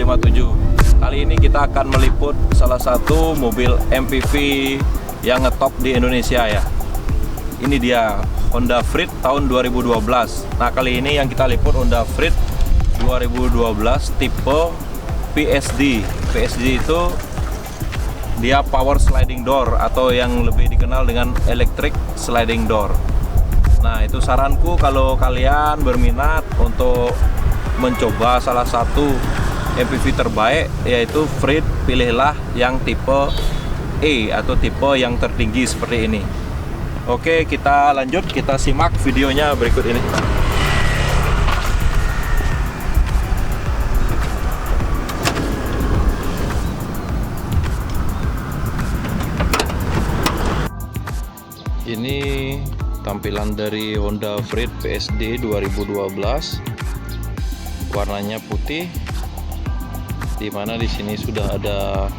157. Kali ini kita akan meliput salah satu mobil MPV yang ngetop di Indonesia ya. Ini dia Honda Freed tahun 2012. Nah, kali ini yang kita liput Honda Freed 2012 tipe PSD. PSD itu dia power sliding door atau yang lebih dikenal dengan electric sliding door. Nah, itu saranku kalau kalian berminat untuk mencoba salah satu MPV terbaik yaitu Freed, pilihlah yang tipe E atau tipe yang tertinggi seperti ini. Oke, kita lanjut, kita simak videonya berikut ini. Ini tampilan dari Honda Freed PSD 2012. Warnanya putih, dimana di sini sudah ada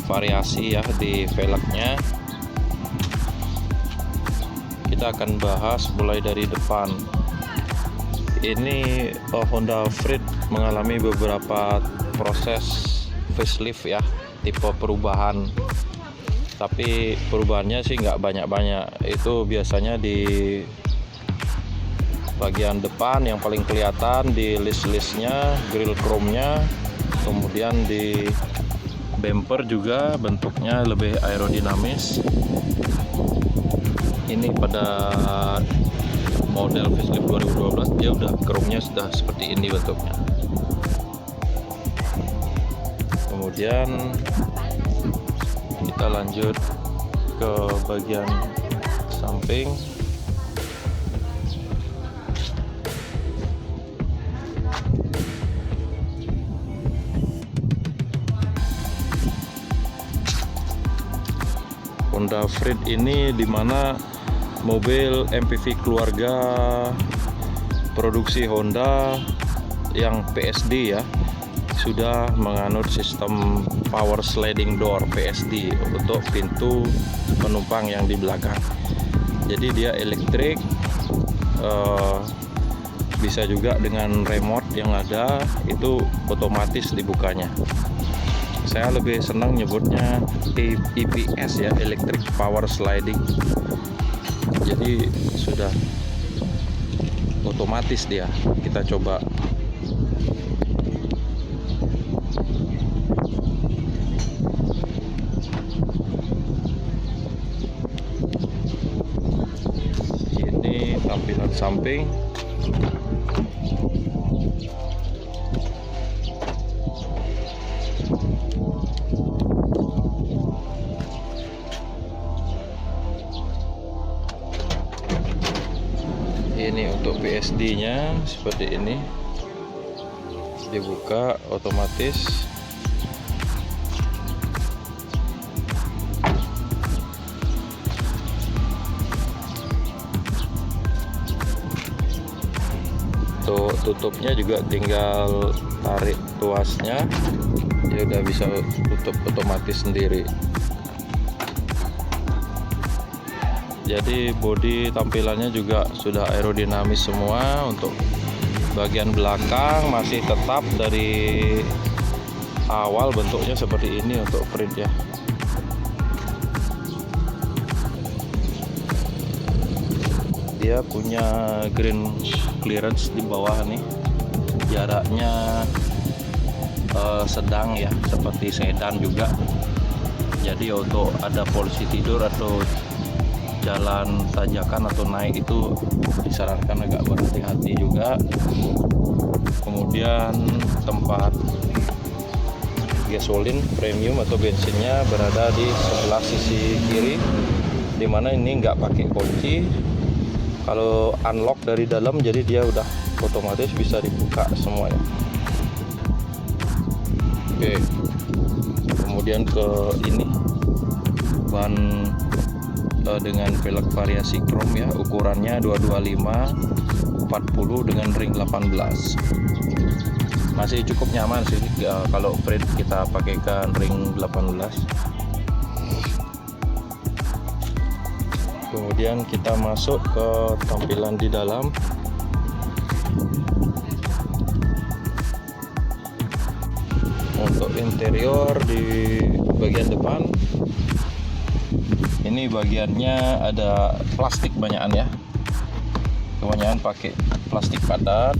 variasi ya di velgnya. Kita akan bahas mulai dari depan. Ini Honda Freed mengalami beberapa proses facelift ya, tipe perubahan. Tapi perubahannya sih nggak banyak-banyak. Itu biasanya di bagian depan yang paling kelihatan, di list-listnya, grill chrome-nya, kemudian di bumper juga bentuknya lebih aerodinamis. Ini pada model facelift 2012 dia udah chrome-nya sudah seperti ini bentuknya. Kemudian kita lanjut ke bagian samping. Honda Freed ini dimana mobil MPV keluarga produksi Honda yang PSD ya, sudah menganut sistem power sliding door PSD untuk pintu penumpang yang di belakang. Jadi dia elektrik, bisa juga dengan remote yang ada, itu otomatis dibukanya. Saya lebih senang nyebutnya EPS ya, electric power sliding. Jadi sudah otomatis dia. Kita coba. Ini tampilan samping. Ini untuk PSD nya seperti ini, dibuka otomatis. Untuk tutupnya juga tinggal tarik tuasnya, dia udah bisa tutup otomatis sendiri. Jadi bodi tampilannya juga sudah aerodinamis semua. Untuk bagian belakang masih tetap dari awal bentuknya seperti ini untuk Freed ya. Dia punya green clearance di bawah nih, jaraknya sedang ya, seperti sedan juga. Jadi untuk ada posisi tidur atau jalan tanjakan atau naik itu disarankan agak berhati-hati juga. Kemudian tempat gasolin premium atau bensinnya berada di sebelah sisi kiri, dimana ini nggak pakai kunci. Kalau unlock dari dalam, jadi dia udah otomatis bisa dibuka semuanya. Oke, kemudian ke ini ban dengan velg variasi chrome ya, ukurannya 225 40 dengan ring 18. Masih cukup nyaman sih kalau Freed kita pakaikan ring 18. Kemudian kita masuk ke tampilan di dalam. Untuk interior di bagian depan, ini bagiannya ada plastik banyakan ya, kebanyakan pakai plastik padat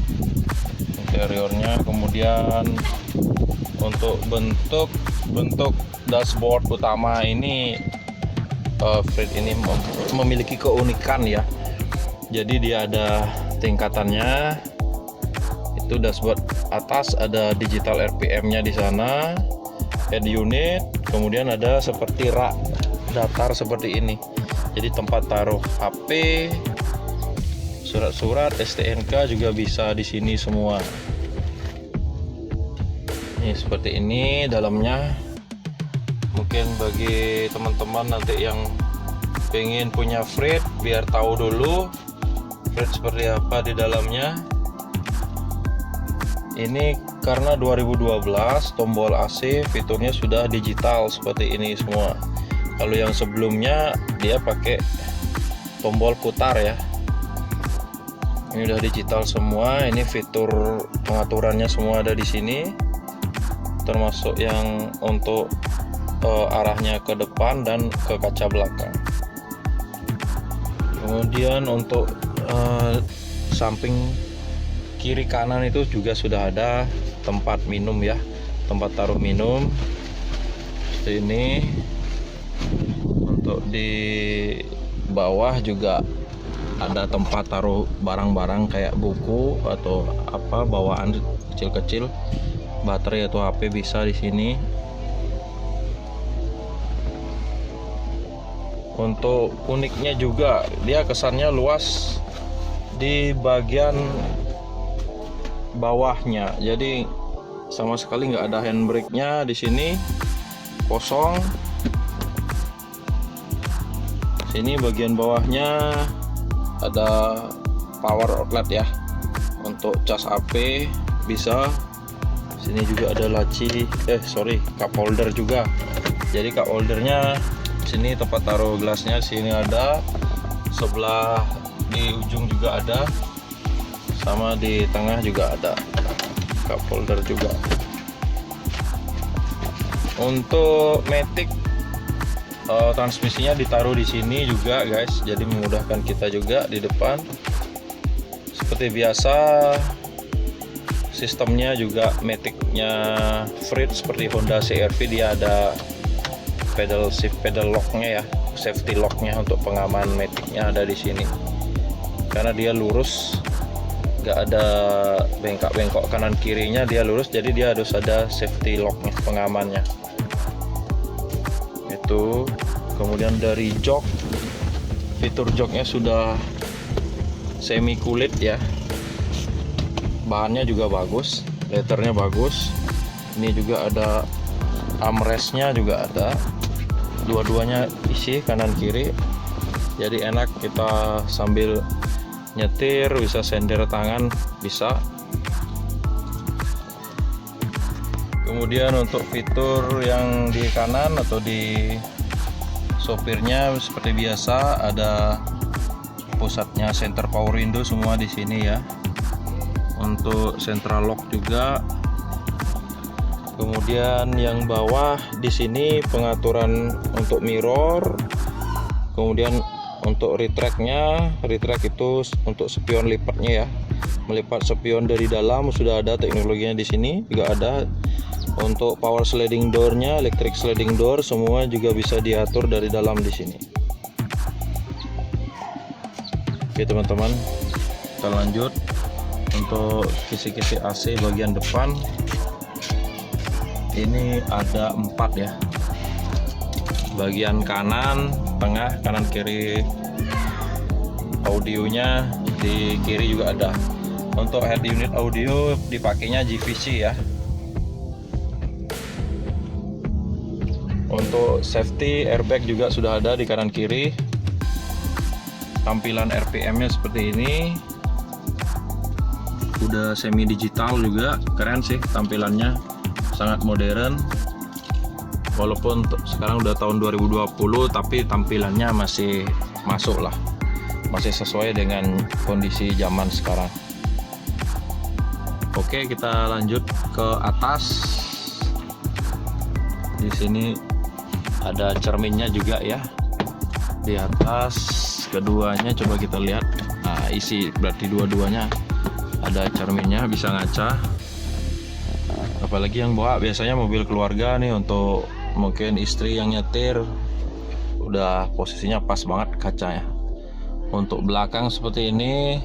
interiornya. Kemudian untuk bentuk dashboard utama ini, Freed ini memiliki keunikan ya. Jadi dia ada tingkatannya. Itu dashboard atas ada digital RPM-nya di sana, head unit, kemudian ada seperti rak datar seperti ini. Jadi tempat taruh HP, surat-surat, STNK juga bisa di sini semua. Ini seperti ini dalamnya. Mungkin bagi teman-teman nanti yang pengen punya Freed, biar tahu dulu Freed seperti apa di dalamnya. Ini karena 2012 tombol AC fiturnya sudah digital seperti ini semua. Kalau yang sebelumnya dia pakai tombol putar ya. Ini udah digital semua. Ini fitur pengaturannya semua ada di sini, termasuk yang untuk arahnya ke depan dan ke kaca belakang. Kemudian untuk samping kiri kanan itu juga sudah ada tempat minum ya, tempat taruh minum seperti ini. Untuk di bawah juga ada tempat taruh barang-barang kayak buku atau apa bawaan kecil-kecil, baterai atau HP bisa di sini. Untuk uniknya juga dia kesannya luas di bagian bawahnya. Jadi sama sekali nggak ada handbrake-nya di sini, kosong. Sini bagian bawahnya ada power outlet ya, untuk cas HP bisa. Sini juga ada laci, cup holder juga. Jadi cup holdernya sini, tempat taruh gelasnya sini ada, sebelah di ujung juga ada, sama di tengah juga ada cup holder juga. Untuk matic transmisinya ditaruh di sini juga guys, jadi memudahkan kita juga di depan. Seperti biasa sistemnya juga maticnya Freed seperti Honda CR-V, dia ada pedal shift, pedal locknya ya, safety locknya untuk pengaman maticnya ada di sini. Karena dia lurus, nggak ada bengkak-bengkok kanan kirinya, dia lurus, jadi dia harus ada safety locknya, pengamannya itu. Kemudian dari jok, fitur joknya sudah semi kulit ya, bahannya juga bagus, letternya bagus. Ini juga ada armrestnya juga ada, dua-duanya isi kanan kiri, jadi enak kita sambil nyetir, bisa sender tangan bisa. Kemudian untuk fitur yang di kanan atau di sopirnya seperti biasa ada pusatnya, center power window semua di sini ya. Untuk central lock juga. Kemudian yang bawah di sini pengaturan untuk mirror. Kemudian untuk retract itu untuk spion lipatnya ya, melipat spion dari dalam sudah ada teknologinya di sini juga ada. Untuk power sliding door-nya, electric sliding door semua juga bisa diatur dari dalam di sini. Oke teman-teman, kita lanjut. Untuk kisi-kisi AC bagian depan ini ada 4 ya, bagian kanan, tengah, kanan kiri. Audionya di kiri juga ada. Untuk head unit audio dipakainya JVC ya. Untuk safety airbag juga sudah ada di kanan kiri. Tampilan RPM-nya seperti ini. Udah semi digital juga, keren sih tampilannya, sangat modern. Walaupun sekarang udah tahun 2020, tapi tampilannya masih masuk lah, masih sesuai dengan kondisi zaman sekarang. Oke, kita lanjut ke atas. Di sini ada cerminnya juga ya. Di atas keduanya coba kita lihat. Nah, isi berarti dua-duanya ada cerminnya, bisa ngaca. Apalagi yang bawa biasanya mobil keluarga nih, untuk mungkin istri yang nyetir, udah posisinya pas banget kacanya. Untuk belakang seperti ini,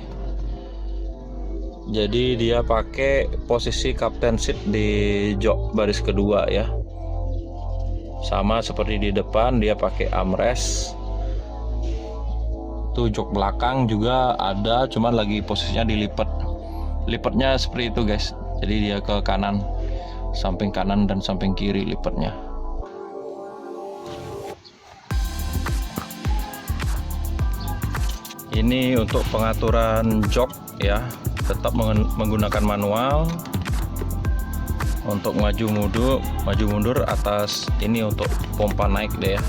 jadi dia pakai posisi captain seat di jok baris kedua ya. Sama seperti di depan, dia pakai armrest. Tuh jok belakang juga ada, cuman lagi posisinya dilipat. Lipatnya seperti itu guys. Jadi dia ke kanan, samping kanan dan samping kiri lipatnya. Ini untuk pengaturan jok ya, tetap menggunakan manual. Untuk maju mundur atas ini untuk pompa naik deh ya,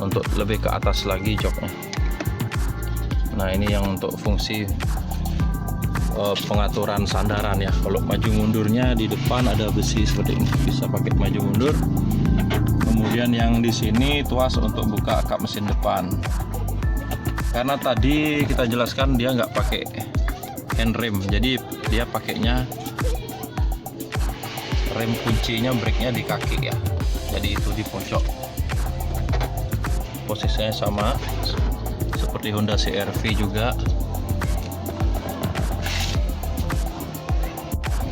untuk lebih ke atas lagi joknya. Nah ini yang untuk fungsi pengaturan sandaran ya. Kalau maju mundurnya di depan ada besi seperti ini, bisa pakai maju mundur. Kemudian yang di sini tuas untuk buka kap mesin depan. Karena tadi kita jelaskan dia nggak pakai hand rem, jadi dia pakainya rem kuncinya, brake-nya di kaki ya. Jadi itu di pojok. Posisinya sama seperti Honda CR-V juga.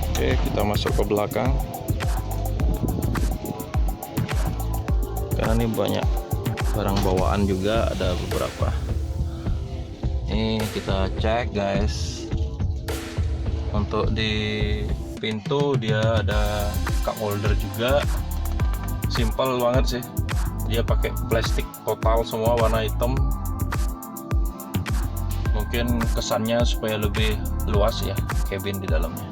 Oke, kita masuk ke belakang. Karena ini banyak barang bawaan juga, ada beberapa. Ini kita cek guys. Untuk di pintu dia ada cup holder juga. Simple banget sih. Dia pakai plastik total semua warna hitam. Mungkin kesannya supaya lebih luas ya cabin di dalamnya.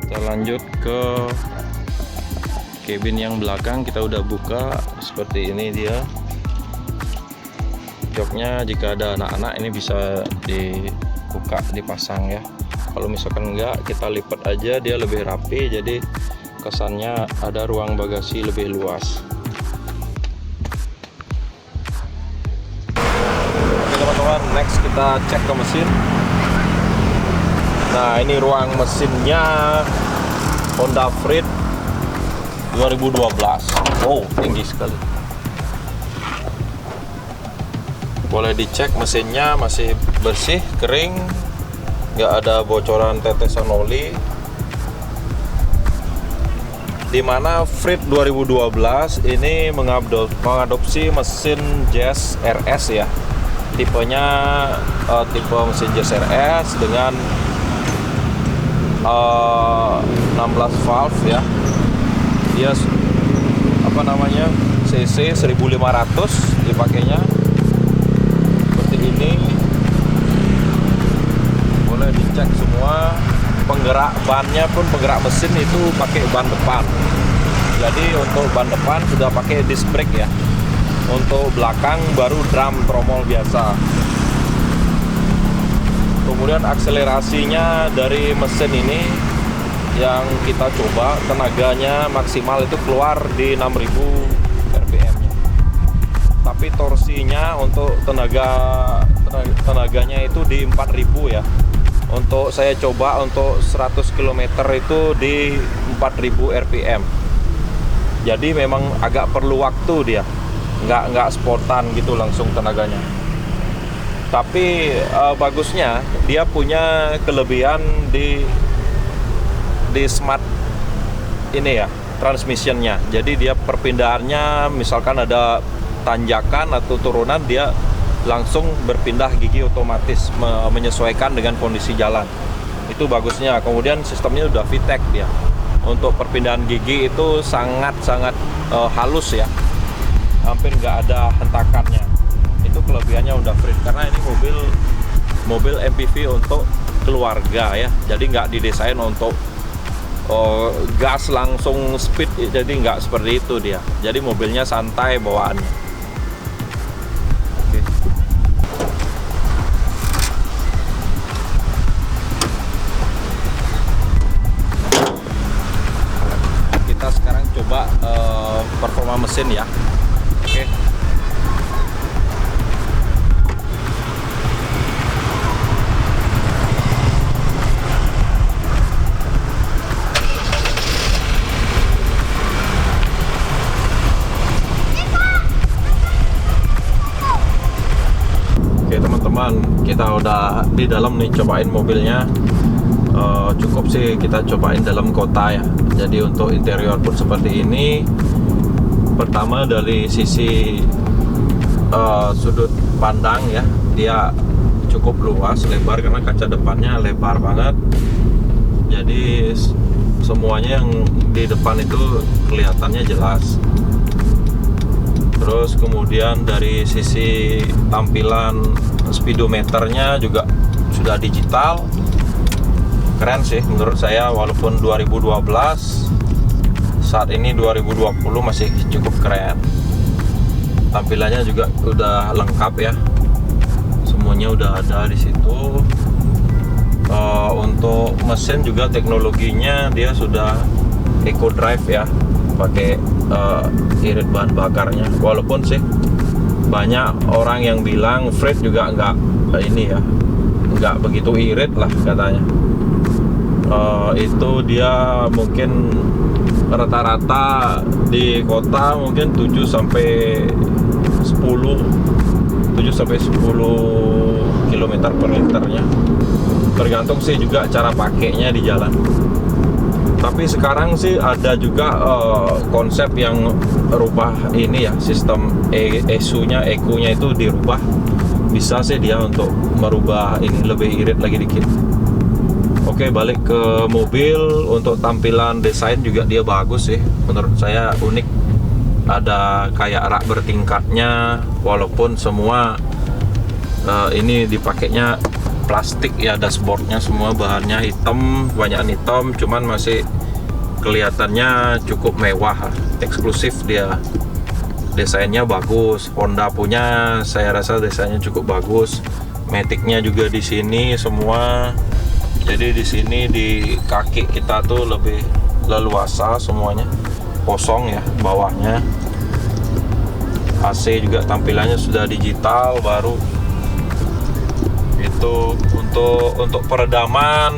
Kita lanjut ke cabin yang belakang. Kita udah buka seperti ini dia. Joknya jika ada anak-anak ini bisa dibuka, dipasang ya. Kalau misalkan enggak, kita lipat aja, dia lebih rapi, jadi kesannya ada ruang bagasi lebih luas. Oke teman-teman, next kita cek ke mesin. Nah ini ruang mesinnya Honda Freed 2012. Wow, tinggi sekali. Boleh dicek mesinnya masih bersih, kering, nggak ada bocoran tetesan oli. Dimana Freed 2012 ini mengadopsi mesin Jazz RS ya. Tipenya tipe mesin Jazz RS dengan 16 valve ya. Dia apa namanya, cc 1500 dipakainya. Ini boleh dicek semua. Penggerak bannya pun, penggerak mesin itu pakai ban depan. Jadi untuk ban depan sudah pakai disc brake ya. Untuk belakang baru drum tromol biasa. Kemudian akselerasinya dari mesin ini yang kita coba, tenaganya maksimal itu keluar di 6000 rpm. Tapi torsinya untuk tenaganya itu di 4000 ya. Untuk saya coba untuk 100 km itu di 4000 rpm. Jadi memang agak perlu waktu dia. Nggak spontan gitu langsung tenaganya. Tapi bagusnya dia punya kelebihan di smart ini ya, transmissionnya. Jadi dia perpindahannya misalkan ada tanjakan atau turunan, dia langsung berpindah gigi otomatis menyesuaikan dengan kondisi jalan. Itu bagusnya. Kemudian sistemnya udah VTEC dia. Untuk perpindahan gigi itu sangat-sangat halus ya. Hampir nggak ada hentakannya. Itu kelebihannya udah Freed, karena ini mobil MPV untuk keluarga ya. Jadi nggak didesain untuk gas langsung speed, jadi nggak seperti itu dia. Jadi mobilnya santai bawaannya. mesin ya. Oke. Oke teman-teman, kita udah di dalam nih, cobain mobilnya. Cukup sih kita cobain dalam kota ya. Jadi untuk interior pun seperti ini. Pertama dari sisi sudut pandang ya, dia cukup luas, lebar, karena kaca depannya lebar banget. Jadi semuanya yang di depan itu kelihatannya jelas. Terus kemudian dari sisi tampilan speedometernya juga sudah digital. Keren sih menurut saya, walaupun 2012, saat ini 2020 masih cukup keren. Tampilannya juga udah lengkap ya, semuanya udah ada di situ. Untuk mesin juga teknologinya dia sudah Eco Drive ya, pakai irit bahan bakarnya. Walaupun sih banyak orang yang bilang Freight juga nggak begitu irit lah katanya. Itu dia mungkin rata-rata di kota mungkin 7 sampai 10 km per liternya, tergantung sih juga cara pakainya di jalan. Tapi sekarang sih ada juga konsep yang rubah ini ya, sistem ECU-nya itu dirubah. Bisa sih dia untuk merubah ini lebih irit lagi dikit. Oke, balik ke mobil. Untuk tampilan desain juga dia bagus sih, menurut saya unik. Ada kayak rak bertingkatnya, walaupun semua ini dipakainya plastik ya. Dashboardnya semua bahannya hitam, banyak hitam, cuman masih kelihatannya cukup mewah, eksklusif dia. Desainnya bagus, Honda punya, saya rasa desainnya cukup bagus. Matic-nya juga di sini semua. Jadi di sini di kaki kita tuh lebih leluasa semuanya, kosong ya bawahnya. AC juga tampilannya sudah digital baru. Itu untuk peredaman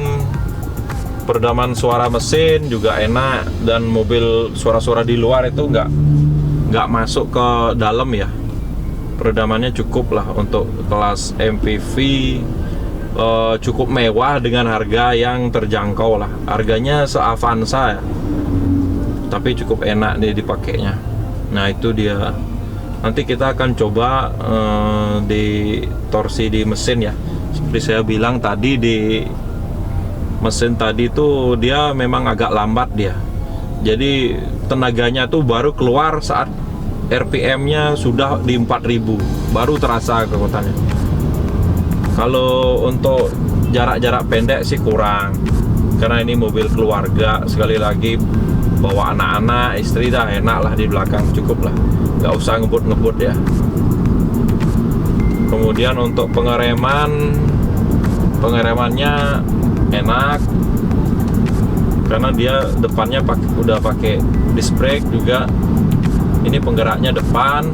suara mesin juga enak, dan mobil suara-suara di luar itu nggak masuk ke dalam ya. Peredamannya cukup lah untuk kelas MPV. Cukup mewah dengan harga yang terjangkau lah. Harganya se-Avanza ya, tapi cukup enak nih dipakainya. Nah itu dia. Nanti kita akan coba di torsi di mesin ya. Seperti saya bilang tadi, di mesin tadi tuh dia memang agak lambat dia. Jadi tenaganya tuh baru keluar saat RPM-nya sudah di 4000, baru terasa kekuatannya. Kalau untuk jarak-jarak pendek sih kurang, karena ini mobil keluarga. Sekali lagi bawa anak-anak, istri, dah enak lah di belakang, cukup lah, nggak usah ngebut-ngebut ya. Kemudian untuk pengeremannya enak, karena dia depannya udah pakai disc brake juga. Ini penggeraknya depan.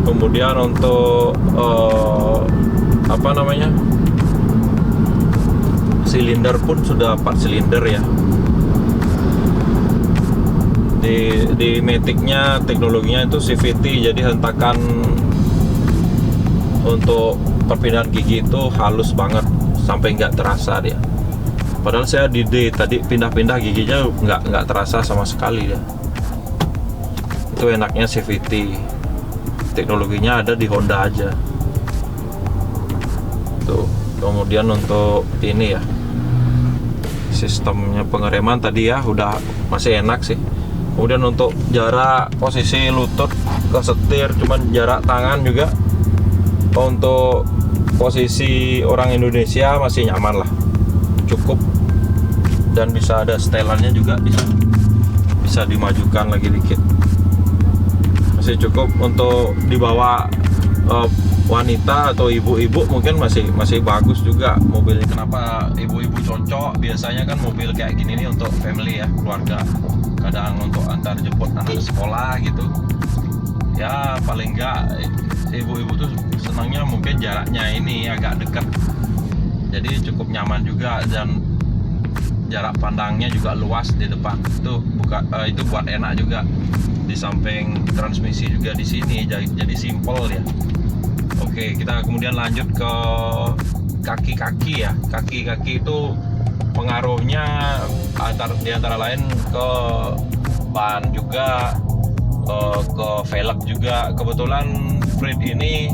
Kemudian untuk silinder pun sudah 4 silinder ya. Di Matic-nya teknologinya itu CVT, jadi hentakan untuk perpindahan gigi itu halus banget sampai nggak terasa dia. Padahal saya di D tadi pindah-pindah giginya nggak terasa sama sekali ya. Itu enaknya CVT, teknologinya ada di Honda aja. Tuh. Kemudian untuk ini ya, sistemnya pengereman tadi ya udah masih enak sih. Kemudian untuk jarak posisi lutut ke setir, cuman jarak tangan juga untuk posisi orang Indonesia masih nyaman lah, cukup. Dan bisa ada setelannya juga, bisa dimajukan lagi dikit, masih cukup untuk dibawa wanita atau ibu-ibu mungkin masih bagus juga mobilnya. Kenapa ibu-ibu cocok? Biasanya kan mobil kayak gini nih untuk family ya, keluarga. Kadang untuk antar jemput anak sekolah gitu. Ya paling enggak ibu-ibu tuh senangnya mungkin jaraknya ini agak dekat. Jadi cukup nyaman juga dan jarak pandangnya juga luas di depan. Itu buat enak juga. Di samping transmisi juga di sini, jadi simple ya. Oke, kita kemudian lanjut ke kaki-kaki ya. Kaki-kaki itu pengaruhnya di antara lain ke ban juga, ke velg juga. Kebetulan Freed ini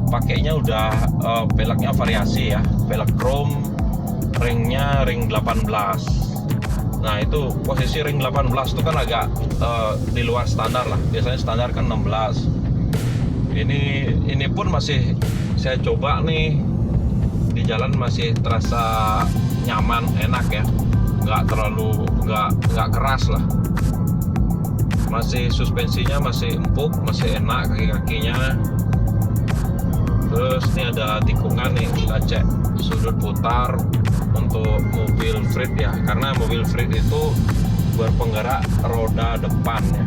pakainya udah velgnya variasi ya, velg chrome, ringnya ring 18. Nah itu posisi ring 18 itu kan agak di luar standar lah. Biasanya standar kan 16. Ini pun masih saya coba nih di jalan, masih terasa nyaman, enak ya, nggak keras lah. Masih suspensinya masih empuk, masih enak kaki-kakinya. Terus ini ada tikungan nih, kita cek sudut putar untuk mobil Freed ya, karena mobil Freed itu berpenggerak roda depan ya.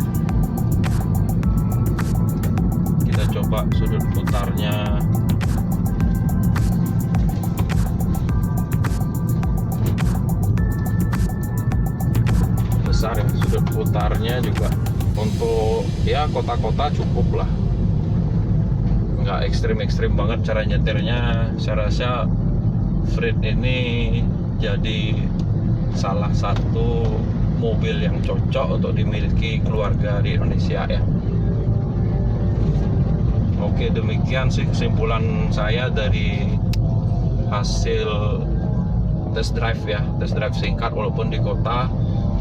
Kita coba sudut putarnya. Besar ya sudut putarnya juga, untuk ya kota-kota cukup lah, nggak ekstrim-ekstrim banget cara nyetirnya. Saya rasa Freed ini jadi salah satu mobil yang cocok untuk dimiliki keluarga di Indonesia ya. Oke, demikian sih kesimpulan saya dari hasil test drive ya, test drive singkat. Walaupun di kota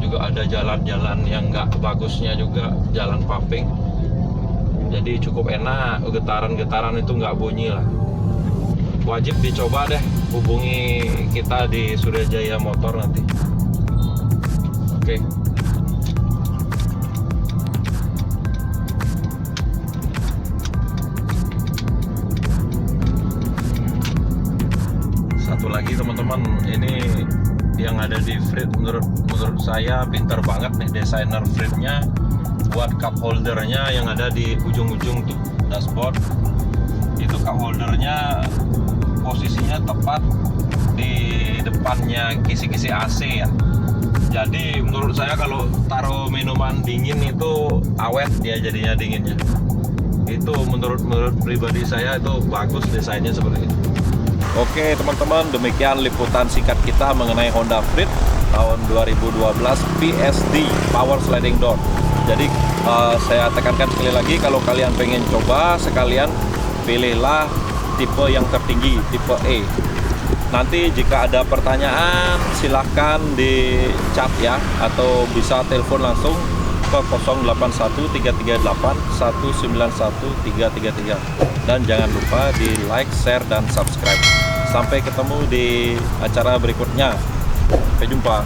juga ada jalan-jalan yang nggak bagusnya juga, jalan pumping. Jadi cukup enak, getaran-getaran itu nggak bunyi lah. Wajib dicoba deh, hubungi kita di Suryajaya Motor nanti. Oke. Satu lagi teman-teman, ini yang ada di Freed menurut saya pintar banget nih desainer Freednya, buat cup holdernya yang ada di ujung-ujung tuh dashboard. Itu cup holdernya posisinya tepat di depannya kisi-kisi AC ya. Jadi menurut saya kalau taruh minuman dingin itu awet dia jadinya dinginnya. Itu menurut pribadi saya itu bagus desainnya seperti itu. Oke teman-teman, demikian liputan singkat kita mengenai Honda Freed tahun 2012 PSD Power Sliding Door. Jadi saya tekankan sekali lagi, kalau kalian pengen coba, sekalian pilihlah tipe yang tertinggi, tipe E. Nanti jika ada pertanyaan silahkan di chat ya, atau bisa telepon langsung ke 081338191333. Dan jangan lupa di like, share, dan subscribe. Sampai ketemu di acara berikutnya. Sampai jumpa.